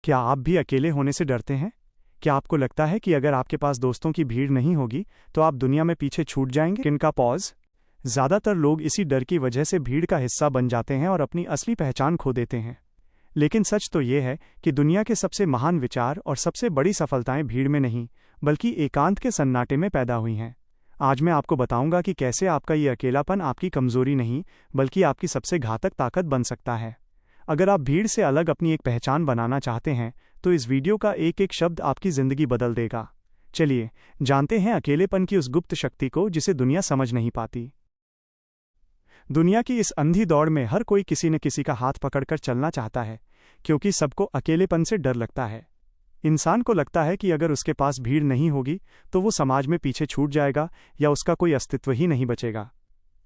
क्या आप भी अकेले होने से डरते हैं? क्या आपको लगता है कि अगर आपके पास दोस्तों की भीड़ नहीं होगी तो आप दुनिया में पीछे छूट जाएंगे? इनका पॉज। ज़्यादातर लोग इसी डर की वजह से भीड़ का हिस्सा बन जाते हैं और अपनी असली पहचान खो देते हैं। लेकिन सच तो ये है कि दुनिया के सबसे महान विचार और सबसे बड़ी सफलताएं भीड़ में नहीं, बल्कि एकांत के सन्नाटे में पैदा हुई हैं। आज मैं आपको बताऊंगा कि कैसे आपका ये अकेलापन आपकी कमजोरी नहीं, बल्कि आपकी सबसे घातक ताकत बन सकता है। अगर आप भीड़ से अलग अपनी एक पहचान बनाना चाहते हैं तो इस वीडियो का एक एक शब्द आपकी जिंदगी बदल देगा। चलिए जानते हैं अकेलेपन की उस गुप्त शक्ति को जिसे दुनिया समझ नहीं पाती। दुनिया की इस अंधी दौड़ में हर कोई किसी न किसी का हाथ पकड़कर चलना चाहता है, क्योंकि सबको अकेलेपन से डर लगता है। इंसान को लगता है कि अगर उसके पास भीड़ नहीं होगी तो वो समाज में पीछे छूट जाएगा या उसका कोई अस्तित्व ही नहीं बचेगा।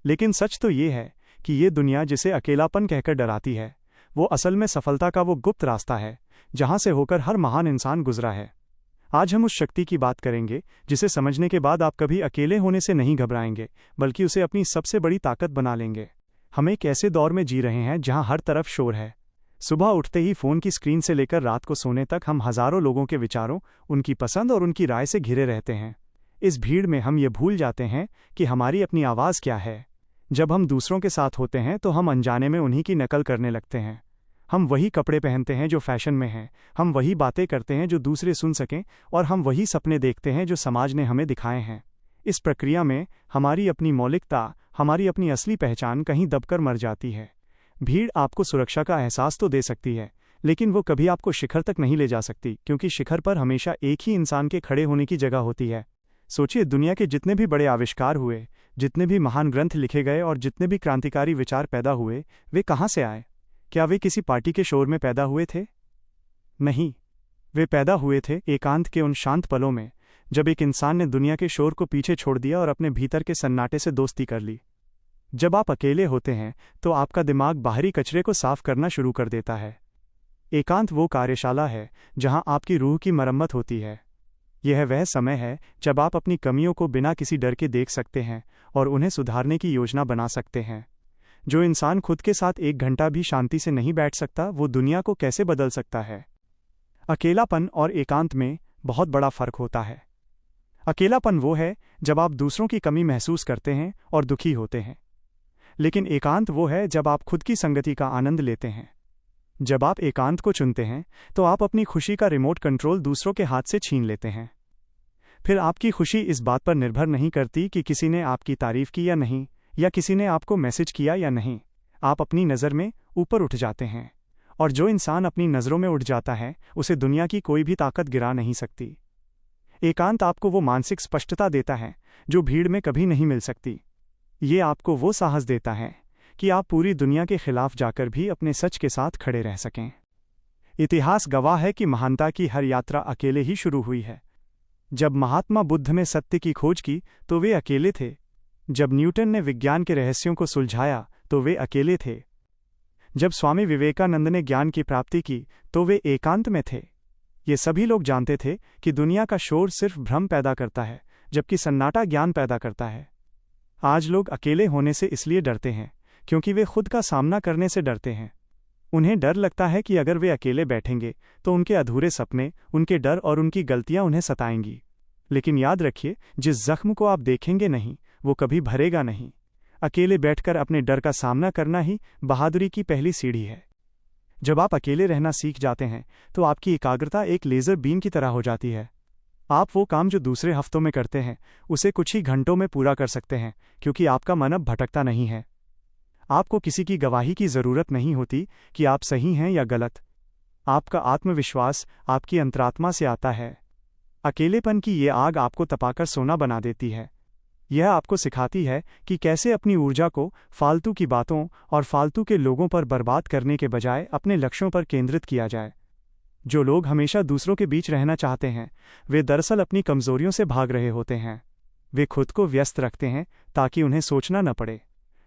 लेकिन सच तो ये है कि ये दुनिया जिसे अकेलापन कहकर डराती है, वो असल में सफलता का वो गुप्त रास्ता है जहां से होकर हर महान इंसान गुजरा है। आज हम उस शक्ति की बात करेंगे जिसे समझने के बाद आप कभी अकेले होने से नहीं घबराएंगे, बल्कि उसे अपनी सबसे बड़ी ताकत बना लेंगे। हम एक ऐसे दौर में जी रहे हैं जहां हर तरफ शोर है। सुबह उठते ही फ़ोन की स्क्रीन से लेकर रात को सोने तक हम हज़ारों लोगों के विचारों, उनकी पसंद और उनकी राय से घिरे रहते हैं। इस भीड़ में हम ये भूल जाते हैं कि हमारी अपनी आवाज़ क्या है। जब हम दूसरों के साथ होते हैं तो हम अनजाने में उन्हीं की नकल करने लगते हैं। हम वही कपड़े पहनते हैं जो फैशन में हैं, हम वही बातें करते हैं जो दूसरे सुन सकें, और हम वही सपने देखते हैं जो समाज ने हमें दिखाए हैं। इस प्रक्रिया में हमारी अपनी मौलिकता, हमारी अपनी असली पहचान कहीं दबकर मर जाती है। भीड़ आपको सुरक्षा का एहसास तो दे सकती है, लेकिन वो कभी आपको शिखर तक नहीं ले जा सकती, क्योंकि शिखर पर हमेशा एक ही इंसान के खड़े होने की जगह होती है। सोचिए, दुनिया के जितने भी बड़े आविष्कार हुए, जितने भी महान ग्रंथ लिखे गए और जितने भी क्रांतिकारी विचार पैदा हुए, वे कहाँ से आए? क्या वे किसी पार्टी के शोर में पैदा हुए थे? नहीं, वे पैदा हुए थे एकांत के उन शांत पलों में, जब एक इंसान ने दुनिया के शोर को पीछे छोड़ दिया और अपने भीतर के सन्नाटे से दोस्ती कर ली। जब आप अकेले होते हैं तो आपका दिमाग बाहरी कचरे को साफ करना शुरू कर देता है। एकांत वो कार्यशाला है जहां आपकी रूह की मरम्मत होती है। यह वह समय है जब आप अपनी कमियों को बिना किसी डर के देख सकते हैं और उन्हें सुधारने की योजना बना सकते हैं। जो इंसान खुद के साथ एक घंटा भी शांति से नहीं बैठ सकता, वो दुनिया को कैसे बदल सकता है? अकेलापन और एकांत में बहुत बड़ा फर्क होता है। अकेलापन वो है जब आप दूसरों की कमी महसूस करते हैं और दुखी होते हैं, लेकिन एकांत वो है जब आप खुद की संगति का आनंद लेते हैं। जब आप एकांत को चुनते हैं तो आप अपनी खुशी का रिमोट कंट्रोल दूसरों के हाथ से छीन लेते हैं। फिर आपकी खुशी इस बात पर निर्भर नहीं करती कि किसी ने आपकी तारीफ की या नहीं, या किसी ने आपको मैसेज किया या नहीं। आप अपनी नज़र में ऊपर उठ जाते हैं, और जो इंसान अपनी नज़रों में उठ जाता है उसे दुनिया की कोई भी ताकत गिरा नहीं सकती। एकांत आपको वो मानसिक स्पष्टता देता है जो भीड़ में कभी नहीं मिल सकती। ये आपको वो साहस देता है कि आप पूरी दुनिया के खिलाफ जाकर भी अपने सच के साथ खड़े रह सकें। इतिहास गवाह है कि महानता की हर यात्रा अकेले ही शुरू हुई है। जब महात्मा बुद्ध ने सत्य की खोज की तो वे अकेले थे। जब न्यूटन ने विज्ञान के रहस्यों को सुलझाया तो वे अकेले थे। जब स्वामी विवेकानंद ने ज्ञान की प्राप्ति की तो वे एकांत में थे। ये सभी लोग जानते थे कि दुनिया का शोर सिर्फ भ्रम पैदा करता है, जबकि सन्नाटा ज्ञान पैदा करता है। आज लोग अकेले होने से इसलिए डरते हैं क्योंकि वे खुद का सामना करने से डरते हैं। उन्हें डर लगता है कि अगर वे अकेले बैठेंगे तो उनके अधूरे सपने, उनके डर और उनकी गलतियां उन्हें सताएंगी। लेकिन याद रखिए, जिस जख्म को आप देखेंगे नहीं वो कभी भरेगा नहीं। अकेले बैठकर अपने डर का सामना करना ही बहादुरी की पहली सीढ़ी है। जब आप अकेले रहना सीख जाते हैं तो आपकी एकाग्रता एक लेज़र बीम की तरह हो जाती है। आप वो काम जो दूसरे हफ्तों में करते हैं उसे कुछ ही घंटों में पूरा कर सकते हैं, क्योंकि आपका मन अब भटकता नहीं है। आपको किसी की गवाही की ज़रूरत नहीं होती कि आप सही हैं या गलत। आपका आत्मविश्वास आपकी अंतरात्मा से आता है। अकेलेपन की ये आग आपको तपाकर सोना बना देती है। यह आपको सिखाती है कि कैसे अपनी ऊर्जा को फालतू की बातों और फालतू के लोगों पर बर्बाद करने के बजाय अपने लक्ष्यों पर केंद्रित किया जाए। जो लोग हमेशा दूसरों के बीच रहना चाहते हैं वे दरअसल अपनी कमजोरियों से भाग रहे होते हैं। वे खुद को व्यस्त रखते हैं ताकि उन्हें सोचना न पड़े।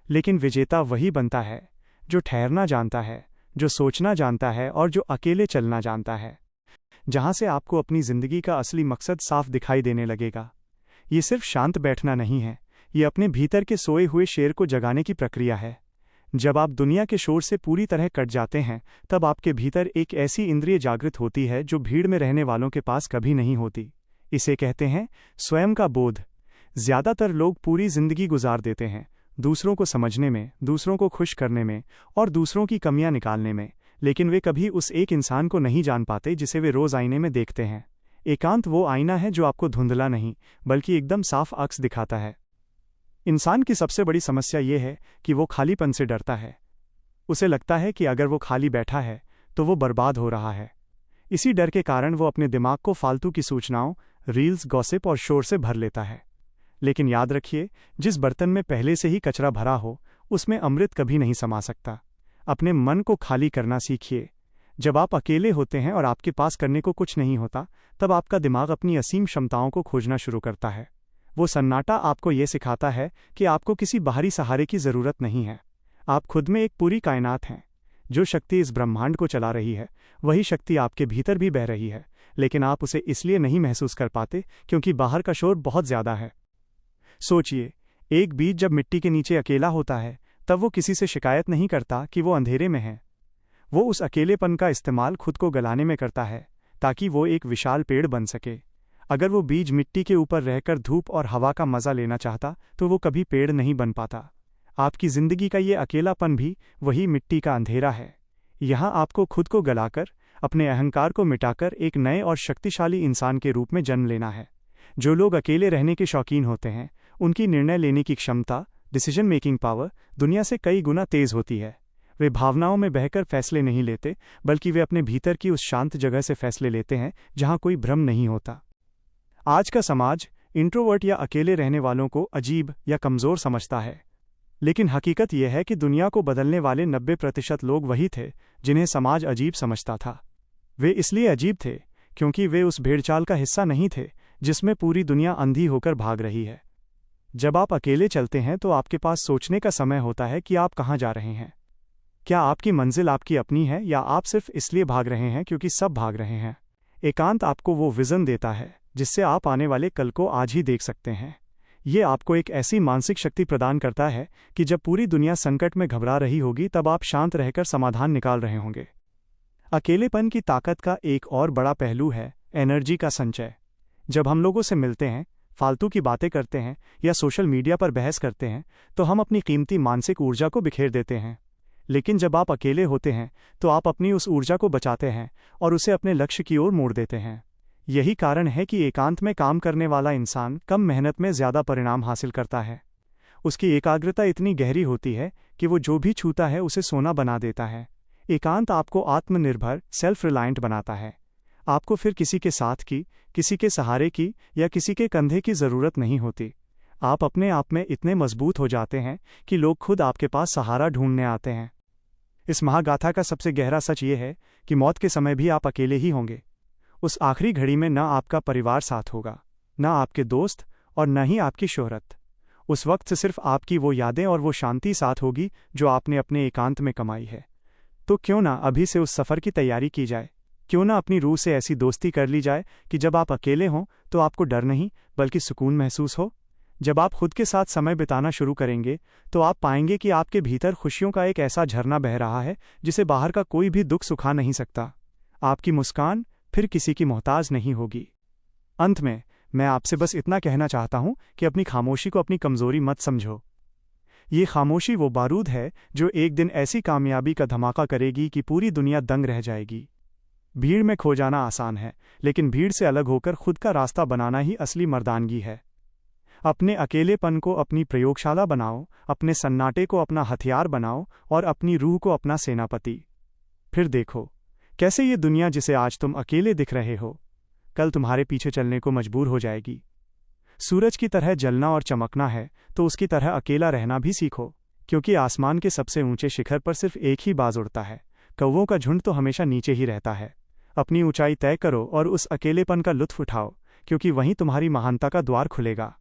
लेकिन विजेता वही बनता है जो ठहरना जानता है, जो सोचना जानता है और जो अकेले चलना जानता है। जहां से आपको अपनी जिंदगी का असली मकसद साफ दिखाई देने लगेगा। ये सिर्फ शांत बैठना नहीं है, ये अपने भीतर के सोए हुए शेर को जगाने की प्रक्रिया है। जब आप दुनिया के शोर से पूरी तरह कट जाते हैं तब आपके भीतर एक ऐसी इंद्रिय जागृत होती है जो भीड़ में रहने वालों के पास कभी नहीं होती। इसे कहते हैं स्वयं का बोध। ज्यादातर लोग पूरी जिंदगी गुजार देते हैं दूसरों को समझने में, दूसरों को खुश करने में और दूसरों की कमियां निकालने में, लेकिन वे कभी उस एक इंसान को नहीं जान पाते जिसे वे रोज आईने में देखते हैं। एकांत वो आईना है जो आपको धुंधला नहीं बल्कि एकदम साफ अक्स दिखाता है। इंसान की सबसे बड़ी समस्या ये है कि वो खालीपन से डरता है। उसे लगता है कि अगर वो खाली बैठा है तो वो बर्बाद हो रहा है। इसी डर के कारण वो अपने दिमाग को फालतू की सूचनाओं, रील्स, गॉसिप और शोर से भर लेता है। लेकिन याद रखिए, जिस बर्तन में पहले से ही कचरा भरा हो उसमें अमृत कभी नहीं समा सकता। अपने मन को खाली करना सीखिए। जब आप अकेले होते हैं और आपके पास करने को कुछ नहीं होता, तब आपका दिमाग अपनी असीम क्षमताओं को खोजना शुरू करता है। वो सन्नाटा आपको ये सिखाता है कि आपको किसी बाहरी सहारे की ज़रूरत नहीं है। आप खुद में एक पूरी कायनात हैं। जो शक्ति इस ब्रह्मांड को चला रही है वही शक्ति आपके भीतर भी बह रही है, लेकिन आप उसे इसलिए नहीं महसूस कर पाते क्योंकि बाहर का शोर बहुत ज़्यादा है। सोचिए, एक बीज जब मिट्टी के नीचे अकेला होता है तब वो किसी से शिकायत नहीं करता कि वो अंधेरे में है। वो उस अकेलेपन का इस्तेमाल खुद को गलाने में करता है ताकि वो एक विशाल पेड़ बन सके। अगर वो बीज मिट्टी के ऊपर रहकर धूप और हवा का मज़ा लेना चाहता तो वो कभी पेड़ नहीं बन पाता। आपकी ज़िंदगी का ये अकेलापन भी वही मिट्टी का अंधेरा है। यहाँ आपको खुद को गलाकर, अपने अहंकार को मिटाकर एक नए और शक्तिशाली इंसान के रूप में जन्म लेना है। जो लोग अकेले रहने के शौकीन होते हैं उनकी निर्णय लेने की क्षमता, डिसीजन मेकिंग पावर, दुनिया से कई गुना तेज़ होती है। वे भावनाओं में बहकर फैसले नहीं लेते बल्कि वे अपने भीतर की उस शांत जगह से फैसले लेते हैं जहाँ कोई भ्रम नहीं होता। आज का समाज इंट्रोवर्ट या अकेले रहने वालों को अजीब या कमज़ोर समझता है, लेकिन हकीकत यह है कि दुनिया को बदलने वाले 90% लोग वही थे जिन्हें समाज अजीब समझता था। वे इसलिए अजीब थे क्योंकि वे उस भेड़चाल का हिस्सा नहीं थे जिसमें पूरी दुनिया अंधी होकर भाग रही है। जब आप अकेले चलते हैं तो आपके पास सोचने का समय होता है कि आप कहाँ जा रहे हैं। क्या आपकी मंजिल आपकी अपनी है या आप सिर्फ इसलिए भाग रहे हैं क्योंकि सब भाग रहे हैं। एकांत आपको वो विज़न देता है जिससे आप आने वाले कल को आज ही देख सकते हैं। ये आपको एक ऐसी मानसिक शक्ति प्रदान करता है कि जब पूरी दुनिया संकट में घबरा रही होगी तब आप शांत रहकर समाधान निकाल रहे होंगे। अकेलेपन की ताकत का एक और बड़ा पहलू है एनर्जी का संचय। जब हम लोगों से मिलते हैं, फालतू की बातें करते हैं या सोशल मीडिया पर बहस करते हैं तो हम अपनी कीमती मानसिक ऊर्जा को बिखेर देते हैं। लेकिन जब आप अकेले होते हैं तो आप अपनी उस ऊर्जा को बचाते हैं और उसे अपने लक्ष्य की ओर मोड़ देते हैं। यही कारण है कि एकांत में काम करने वाला इंसान कम मेहनत में ज़्यादा परिणाम हासिल करता है। उसकी एकाग्रता इतनी गहरी होती है कि वो जो भी छूता है उसे सोना बना देता है। एकांत आपको आत्मनिर्भर, सेल्फ रिलायंट बनाता है। आपको फिर किसी के साथ की, किसी के सहारे की या किसी के कंधे की ज़रूरत नहीं होती। आप अपने आप में इतने मजबूत हो जाते हैं कि लोग खुद आपके पास सहारा ढूंढने आते हैं। इस महागाथा का सबसे गहरा सच ये है कि मौत के समय भी आप अकेले ही होंगे। उस आखिरी घड़ी में न आपका परिवार साथ होगा, न आपके दोस्त और न ही आपकी शोहरत। उस वक्त से सिर्फ आपकी वो यादें और वो शांति साथ होगी जो आपने अपने एकांत में कमाई है। तो क्यों ना अभी से उस सफ़र की तैयारी की जाए। क्यों ना अपनी रूह से ऐसी दोस्ती कर ली जाए कि जब आप अकेले हों तो आपको डर नहीं बल्कि सुकून महसूस हो। जब आप खुद के साथ समय बिताना शुरू करेंगे तो आप पाएंगे कि आपके भीतर खुशियों का एक ऐसा झरना बह रहा है जिसे बाहर का कोई भी दुख सुखा नहीं सकता। आपकी मुस्कान फिर किसी की मोहताज नहीं होगी। अंत में मैं आपसे बस इतना कहना चाहता हूँ कि अपनी खामोशी को अपनी कमज़ोरी मत समझो। ये खामोशी वो बारूद है जो एक दिन ऐसी कामयाबी का धमाका करेगी कि पूरी दुनिया दंग रह जाएगी। भीड़ में खो जाना आसान है, लेकिन भीड़ से अलग होकर खुद का रास्ता बनाना ही असली मर्दानगी है। अपने अकेलेपन को अपनी प्रयोगशाला बनाओ, अपने सन्नाटे को अपना हथियार बनाओ और अपनी रूह को अपना सेनापति। फिर देखो कैसे ये दुनिया जिसे आज तुम अकेले दिख रहे हो कल तुम्हारे पीछे चलने को मजबूर हो जाएगी। सूरज की तरह जलना और चमकना है तो उसकी तरह अकेला रहना भी सीखो, क्योंकि आसमान के सबसे ऊंचे शिखर पर सिर्फ एक ही बाज उड़ता है। कौवों का झुंड तो हमेशा नीचे ही रहता है। अपनी ऊंचाई तय करो और उस अकेलेपन का लुत्फ उठाओ, क्योंकि वहीं तुम्हारी महानता का द्वार खुलेगा।